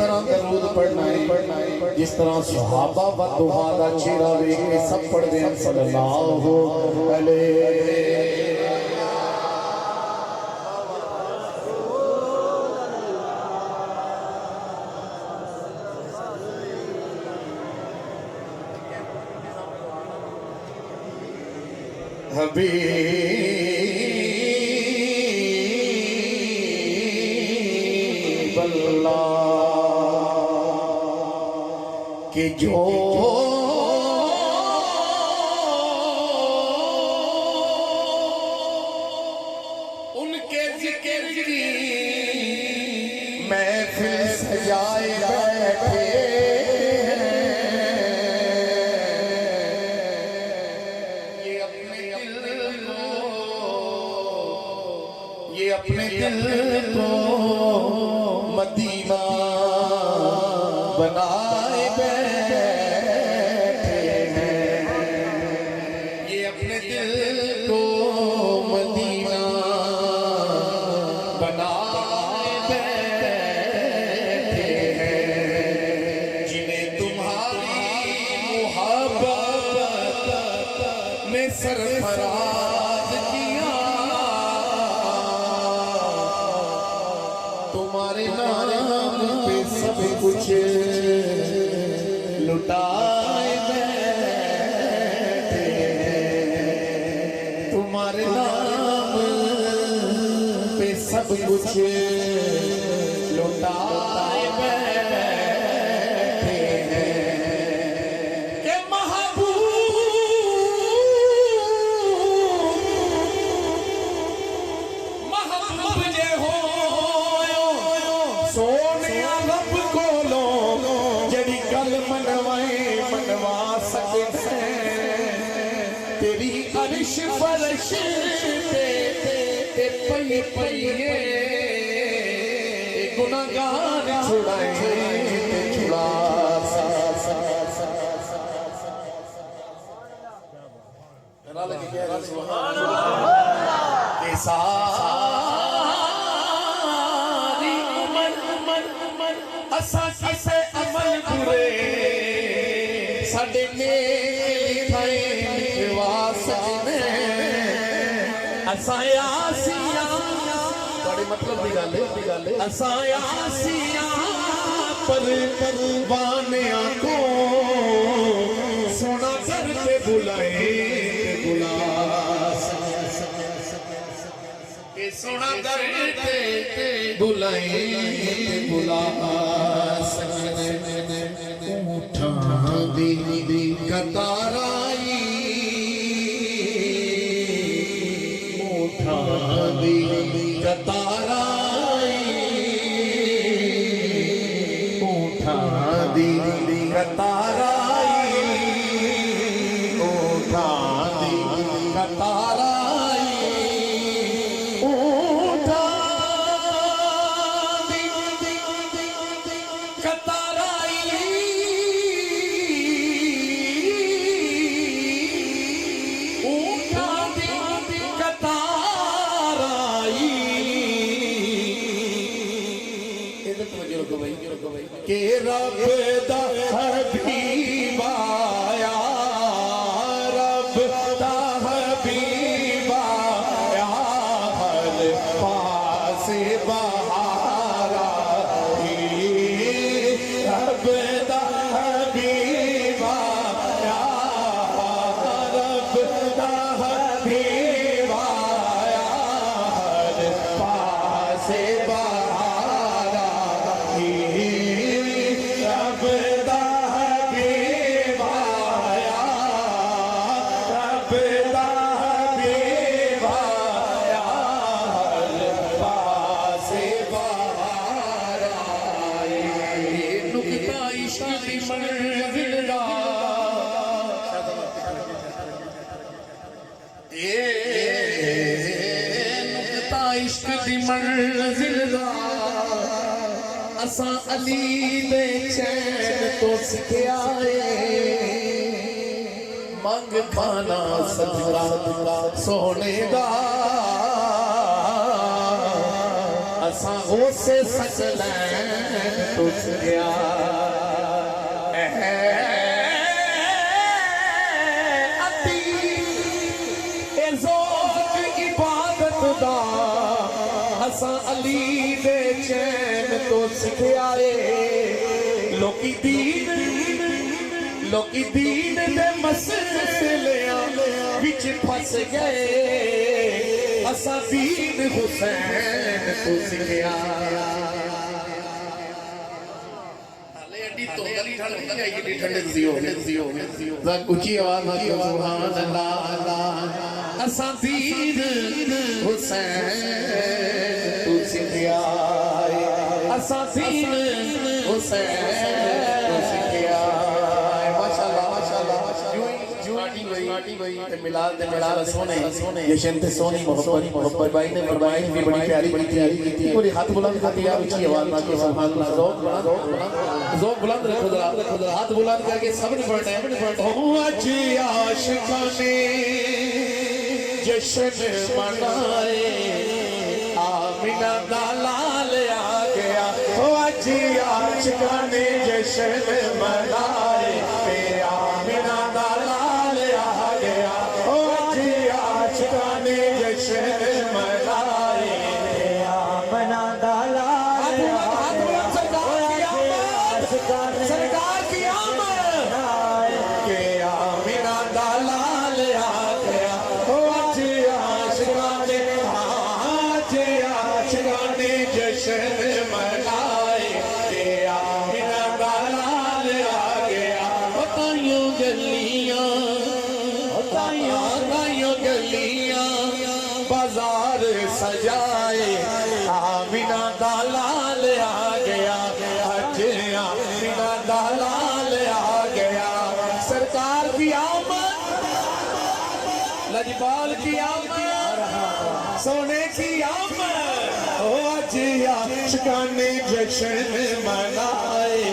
तरह दरूद पढ़ना है, जिस तरह सहाबा व दुआ दा चेहरा वेख के सब पढ़दे हैं सल्लल्लाहु अलैहि। हबीब अल्लाह के जो उनके जिक्र की महफिल सजाए बैठे अपने दिल को मदीना बनाए बैठे हैं, ये अपने दिल को मदीना बनाए बैठे हैं, जिन्हें तुम्हारी मुहब्बत ने सरफराज किया, तुम्हारे नाम पे सब कुछ लुटाए बैठे हैं, तुम्हारे नाम पे सब कुछ लुटाए बैठे हैं। के महबूब जे हो सोने रब को लो जड़ी गल मनवा सकते, तेरी अरिश फरश ते पई पईए गुनाहगार छुड़ाए छुड़ा सुभान अल्लाह के सारी उमर असा किसे अमल बुरे साडे नेक थे वासने असा आसिया बड़े मतलब की गल है, असा आसिया पर परवानिया को सोना करके बुलाए सोना करके बुलाए बुला उठा दी कताराई उठा दी कताराई उठा दी कताराई उठा दी कताराई के रब दा हबीब आया, रब दा हबीब आया, हर पासे बहार आई, रब दा हबीब आया, रब दा हबीब आया, हर पासे बहार आई, रब दा हबीब आया, रब दा हबीब आया, हर पासे बहार आई, नुक्ता इश्क दी मंजिल दा नुक्ता इश्क दी मंजिल दा असा अली दे चैन तो सिखया मंग खाना सदका सोने दा असा हो से सकलैन तुस गया इबादत दा असा अली दे चैन तो सिखाए लोकी दीन दे मसलियां विच फस गए असा दीन हुसैन तो सिखाया ऊंची आवाज सुभान अल्लाह असा दीन हुसैन तू सिखिया असा दीन हुसैन तू सिखिया माशाअल्लाह माशाअल्लाह मिलाद सोने जशन ते सोनी मोहब्बत भाई ने फरमाई भी बड़ी प्यारी की पूरी हाथ बुलंद कर दिया ऊंची आवाज में सुभान अल्लाह ज़ोक बुलंद रखो जरा हाथ बुलंद करके सबने पढ़ना है हो आज आशिकाने जश्न मनाए आमिना दा लाल आ गया हो आज आशिकाने जश्न मनाए आमिना दा लाल आ गया हो आज आशिकाने जश्न मनाए आमिना दा लाल सरकार की आमद के आमिना दा लाल आ गया हो आज आशिकाने जश्न मनाए के आमिना दा लाल आ गया हो ताइयों गलियां बाजार सजाए आमिना दा लाल आ गया आज आमिना दा लाल आ गया सरकार की आमद लजपाल की आमद सोने की आमद ओ आज आशिकाने जश्न मनाए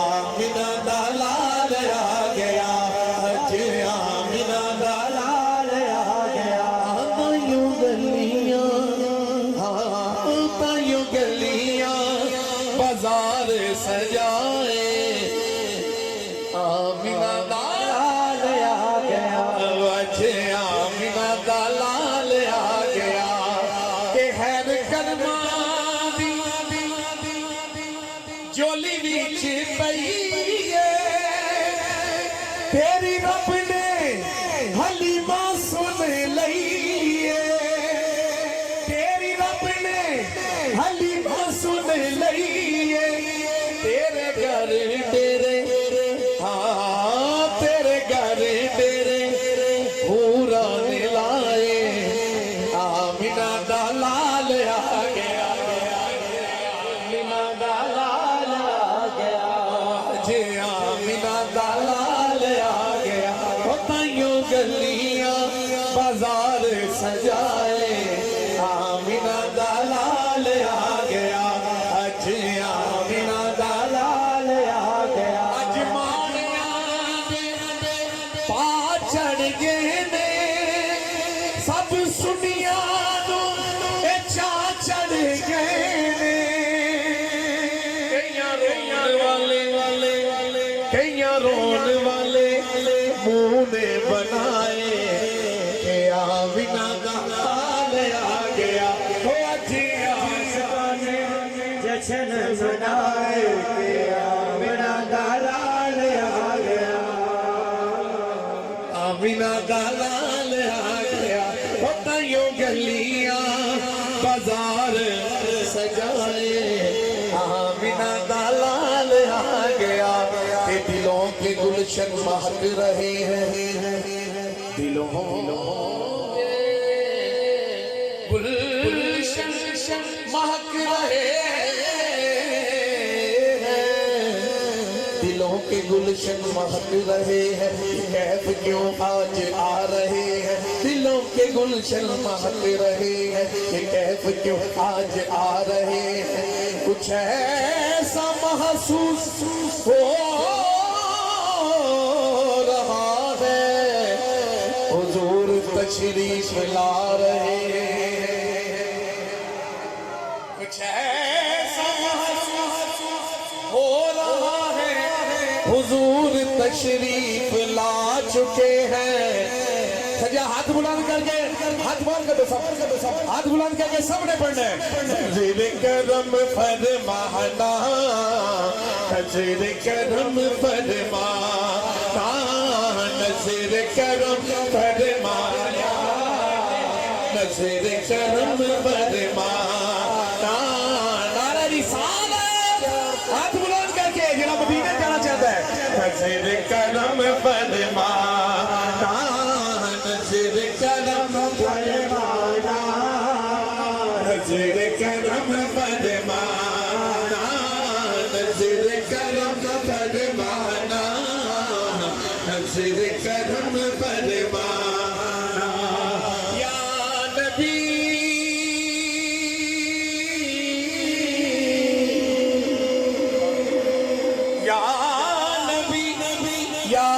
आमिना दा लाल आ गया आज आमिना दा लाल आ गया ताइयों गलियां बाजार सजाए आमिना दा लाल आ गया आज आमिना दा लाल आ गया के हैर कर्मा दी जोली विच पई तेरी रब ने हलीमा सुन लई तेरी रब ने हलीमा सुन लई तेरे घर तेरे हाँ तेरे घर तेरे पूरा लाए आमिना दा लाल आ गया आमिना दा लाल आ गया जे आमिना दा लाल आ गया ताइयों गलियां बाजार सजाए आमिना दा लाल आ गया आज आमिना दा लाल आ गया आज मानिया पा चढ़ गए ने सब सुनिया चा चढ़ गए ने कईयां रोन वाले मुंह ने बनाए के आमिना दा लाल आ गया हो आज आशिकाने जश्न मनाए के आमिना दा लाल आ गया आमिना दा लाल आ गया हो ताइयों गलियां बाजार सजाए आमिना दा लाल आ गया के दिलों के गुलशन महक रहे हैं दिलों गुलशन महक रहे हैं दिलों के गुलशन महक रहे हैं कैफ क्यों आज आ रहे हैं दिलों के गुलशन महक रहे हैं कैफ क्यों आज आ रहे हैं कुछ ऐसा महसूस हो रहा है हुजूर तशरीफ ला रहे हैं कुछ हुजूर तशरीफ ला चुके हैं। सजा हाथ बुलंद करके, हाथ बुलंद कर दो सब, हाथ बुलंद करके सबने पढ़ना है। नज़र करम फरमाना, नज़र करम फरमाना, नज़र करम फरमाना, नज़र करम फरमाना। नारा रिसालत, हाथ बुलंद करके जिला मदीने जाना चाहता है। नज़र करम फरमाना, नज़र करम फरमाना, नज़र करम फरमाना, नज़र करम फरमाना, नज़र करम फरमाना। या नबी या नबी या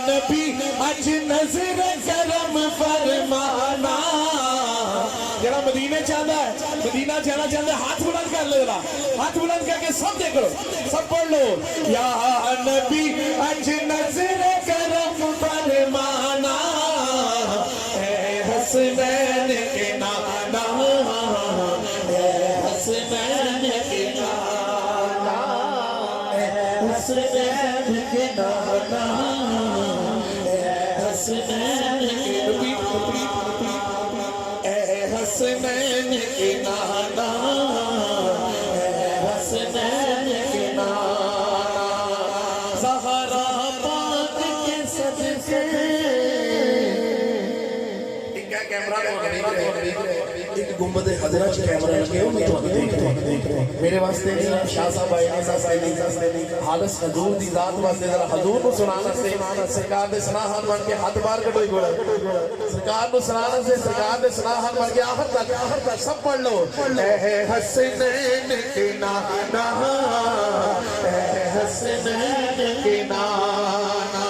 नबी अज नज़र करम फरमाना। जरा मदीने चाहता है, मदीना जाना चाहता है, हाथ बुलंद कर लो जरा, हाथ बुलंद करके सब देख लो, सब पढ़ लो। या नबी अज नज़र करम फरमाना, है हसनैन के नाना, है हसनैन के नाना, है हसनैन के नाना, है हसनैन के हसनैन के नाना, हसनैन के नाना। ज़हरा पाक के सदके इनका कैमरा एक गुंबद हज़रा च कैमरा लगे हो, मैं तुहानू देख रहा मेरे वास्ते नहीं, शाह साहब आए ने वास्ते नहीं, हालस हजूर दी जात वास्ते जरा हजूर को सुनाना से सरकार दे सनाहन बन के हाथ बाहर कटो गोला, सरकार को सुनाना से सरकार दे सनाहन बन के आखिर तक सब पढ़ लो। ए हसनैन के नाना, ए हसनैन के नाना।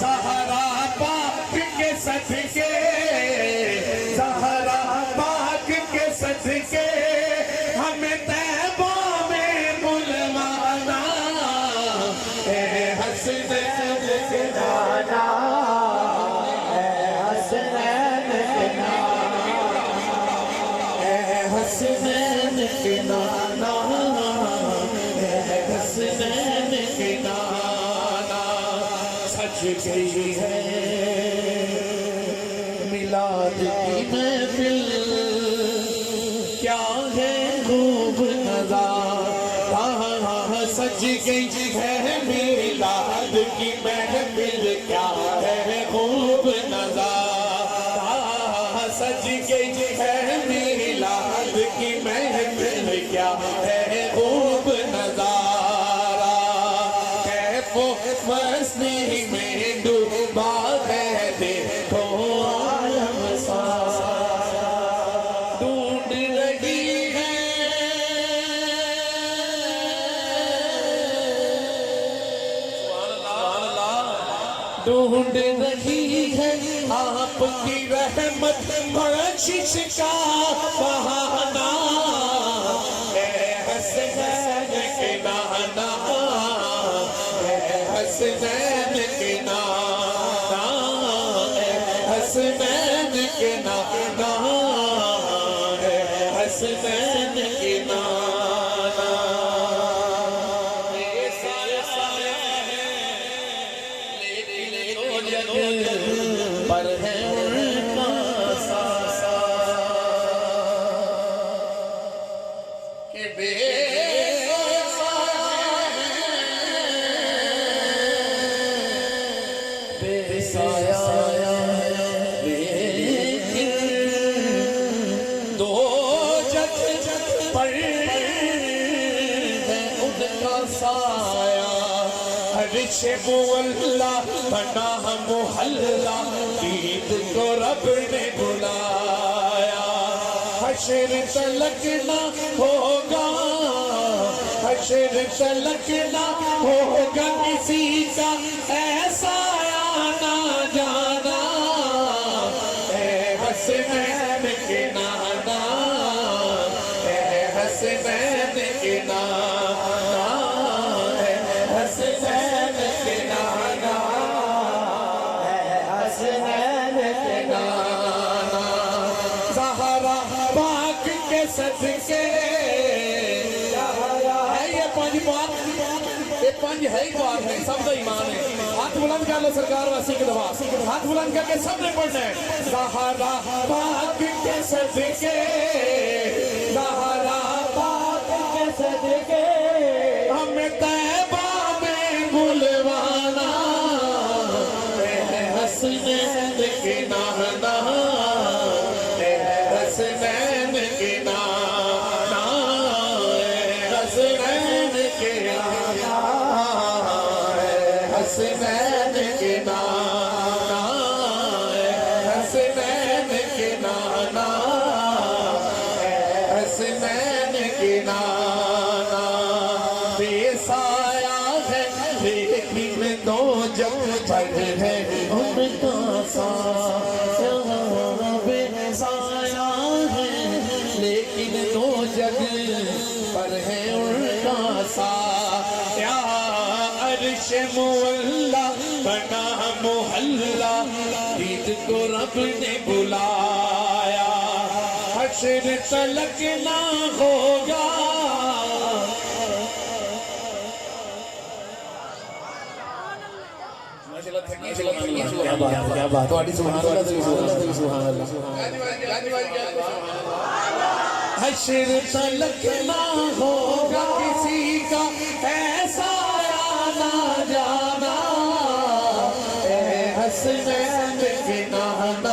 ज़हरा पाक के सदके, ज़हरा पाक के सदके हमें तैबा में बुलवाना, ए हसनैन के नाना, ए हसनैन के नाना, ए हसनैन के नाना, ए हसनैन के नाना। सज गई है मिलाद की महफिल, क्या है खूब नज़ारा, सज गई है मिलाद की महफिल, क्या है खूब नज़ारा, सज गई है मिलाद की महफिल, क्या है खूब नज़ारा। कैफो मस्ती में डूबा है देखो आलम सारा, ढूंढ रही है ढूंढ रही है आपकी रहमत बख्शिश का बहाना, ए हसनैन के नाना, ए हसनैन के नाना, ए हसनैन के नाना, ए हसनैन के नाना। पर है उनका सासा के बेसाया, लेकिन दो जग पर है उनका साया। अर्श मुअल्ला बना मुहल्ला, ईद को रब ने बुलाया। हशर तलक ना होगा, हशर तलक ना होगा किसी का ऐसा आना जाना, ए हसनैन के नाना, ए हसनैन के नाना, ए हसनैन पंज है ही द्वार ने, सब का ईमान है। हाथ बुलंद कर लो सरकार वासी के दवा, हाथ बुलंद करके सबने पढ़ना है। ज़हरा पाक के सदके, ज़हरा पाक के सदके हमें तैबा में बुलवाना, हसनैन के नाना, हसनैन के नाना, हसनैन के नाना, हसनैन के नाना, हसनैन के नाना, हसनैन के नाना। बेसाया है लेकिन दो जब पढ़ है उनका साया, बेसाया है लेकिन दो जग पर है उनका साया। अर्श मुअल्ला बना मोहल्ला, ईद को रब ने बुलाया, हश्र तलक ना होगा। क्या बात, थोड़ी सुभान अल्लाह, सुभान अल्लाह। हश्र तलक ना होगा किसी का ऐसा आना जाना, हसनैन के नाना,